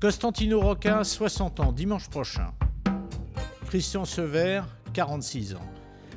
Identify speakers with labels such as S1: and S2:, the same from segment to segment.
S1: Costantino Rocca, 60 ans, dimanche prochain. Christian Sever, 46 ans.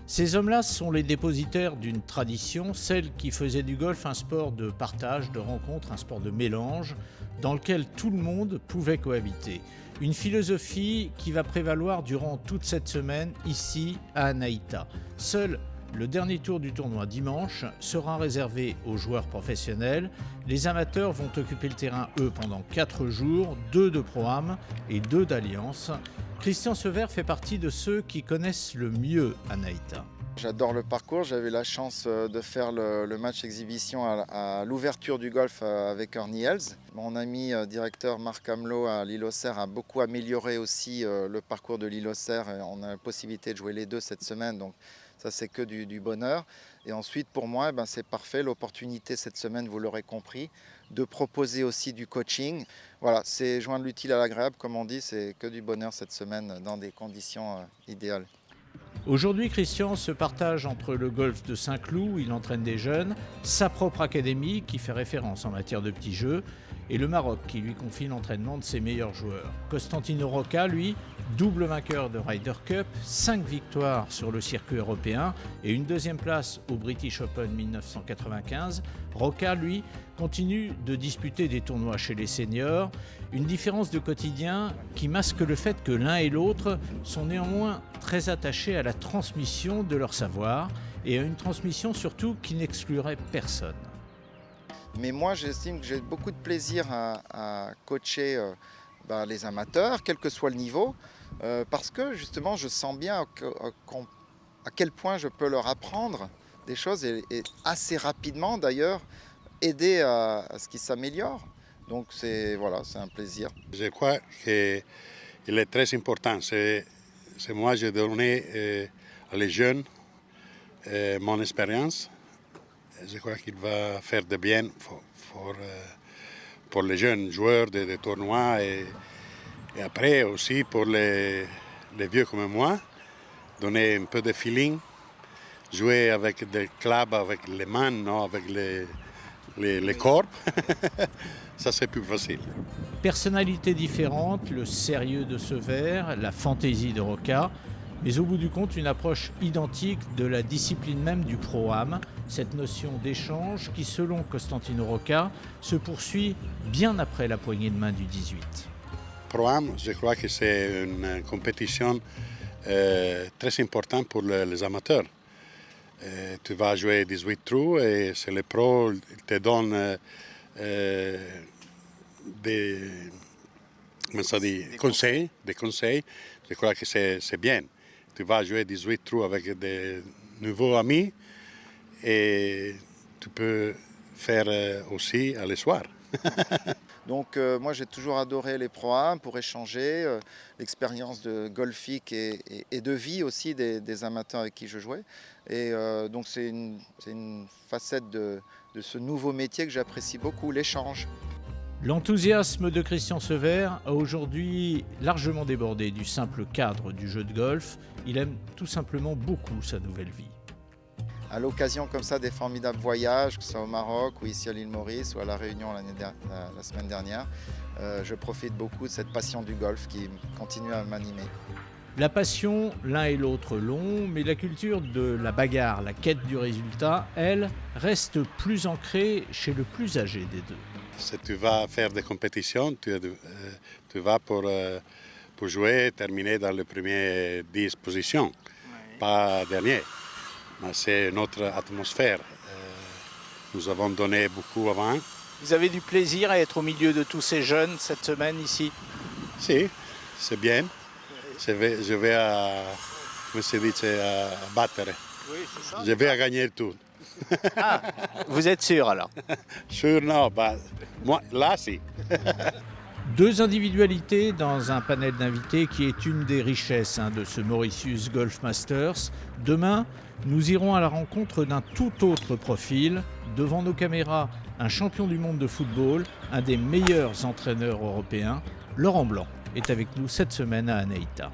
S1: Ces hommes-là sont les dépositaires d'une tradition, celle qui faisait du golf un sport de partage, de rencontre, un sport de mélange, dans lequel tout le monde pouvait cohabiter. Une philosophie qui va prévaloir durant toute cette semaine ici à Anaïta. Seul le dernier tour du tournoi dimanche sera réservé aux joueurs professionnels. Les amateurs vont occuper le terrain, eux, pendant 4 jours, 2 de Pro-Am et 2 d'Alliance. Christian Sever fait partie de ceux qui connaissent le mieux Anaïta.
S2: J'adore le parcours, j'avais la chance de faire le match exhibition à l'ouverture du golf avec Ernie Els. Mon ami directeur Marc Amelot à l'Île aux Serres a beaucoup amélioré aussi le parcours de l'Île aux Serres. On a la possibilité de jouer les deux cette semaine, donc ça c'est que du bonheur. Et ensuite pour moi c'est parfait, l'opportunité cette semaine, vous l'aurez compris, de proposer aussi du coaching. Voilà, c'est joindre l'utile à l'agréable comme on dit, c'est que du bonheur cette semaine dans des conditions idéales.
S1: Aujourd'hui, Christian se partage entre le golf de Saint-Cloud, où il entraîne des jeunes, sa propre académie qui fait référence en matière de petits jeux, et le Maroc qui lui confie l'entraînement de ses meilleurs joueurs. Costantino Rocca, lui, double vainqueur de Ryder Cup, 5 victoires sur le circuit européen et une deuxième place au British Open 1995. Rocca, lui, continue de disputer des tournois chez les seniors, une différence de quotidien qui masque le fait que l'un et l'autre sont néanmoins très attachés à la transmission de leur savoir et à une transmission surtout qui n'exclurait personne.
S2: Mais moi, j'estime que j'ai beaucoup de plaisir à coacher les amateurs, quel que soit le niveau, parce que justement, je sens bien à quel point je peux leur apprendre des choses et assez rapidement d'ailleurs aider à ce qu'ils s'améliorent. Donc c'est un plaisir.
S3: Je crois qu'il est très important. C'est moi, j'ai donné à les jeunes mon expérience. Je crois qu'il va faire de bien pour les jeunes joueurs de tournois et après aussi pour les vieux comme moi, donner un peu de feeling, jouer avec des clubs, avec les mains, non avec les corps. Ça c'est plus facile.
S1: Personnalités différentes, le sérieux de Sever, la fantaisie de Rocca, mais au bout du compte, une approche identique de la discipline même du Pro-Am, cette notion d'échange qui, selon Costantino Rocca, se poursuit bien après la poignée de main du 18.
S3: Pro-Am, je crois que c'est une compétition très importante pour les amateurs. Tu vas jouer 18 trous et c'est les pros qui te donnent des conseils. Je crois que c'est bien. Tu vas jouer 18 trous avec des nouveaux amis et tu peux faire aussi le soir.
S2: Donc moi j'ai toujours adoré les Pro-Am pour échanger, l'expérience de golfique et de vie aussi des amateurs avec qui je jouais. Et donc c'est une facette de ce nouveau métier que j'apprécie beaucoup, l'échange.
S1: L'enthousiasme de Christian Sever a aujourd'hui largement débordé du simple cadre du jeu de golf. Il aime tout simplement beaucoup sa nouvelle vie.
S2: À l'occasion comme ça des formidables voyages, que ce soit au Maroc ou ici à l'île Maurice ou à La Réunion la semaine dernière, je profite beaucoup de cette passion du golf qui continue à m'animer.
S1: La passion, l'un et l'autre l'ont, mais la culture de la bagarre, la quête du résultat, elle, reste plus ancrée chez le plus âgé des deux.
S3: Si tu vas faire des compétitions, tu vas pour jouer et terminer dans les premières 10 positions, pas dernier. Mais c'est notre atmosphère. Nous avons donné beaucoup avant.
S1: Vous avez du plaisir à être au milieu de tous ces jeunes cette semaine ici?
S3: Si, c'est bien. Je vais à battre.
S1: Oui, c'est ça.
S3: Je vais à gagner tout.
S1: Ah, vous êtes sûr alors?
S3: Sûr, non. Moi, là, si.
S1: Deux individualités dans un panel d'invités qui est une des richesses de ce Mauritius Golf Masters. Demain, nous irons à la rencontre d'un tout autre profil. Devant nos caméras, un champion du monde de football, un des meilleurs entraîneurs européens, Laurent Blanc, est avec nous cette semaine à Anaïta.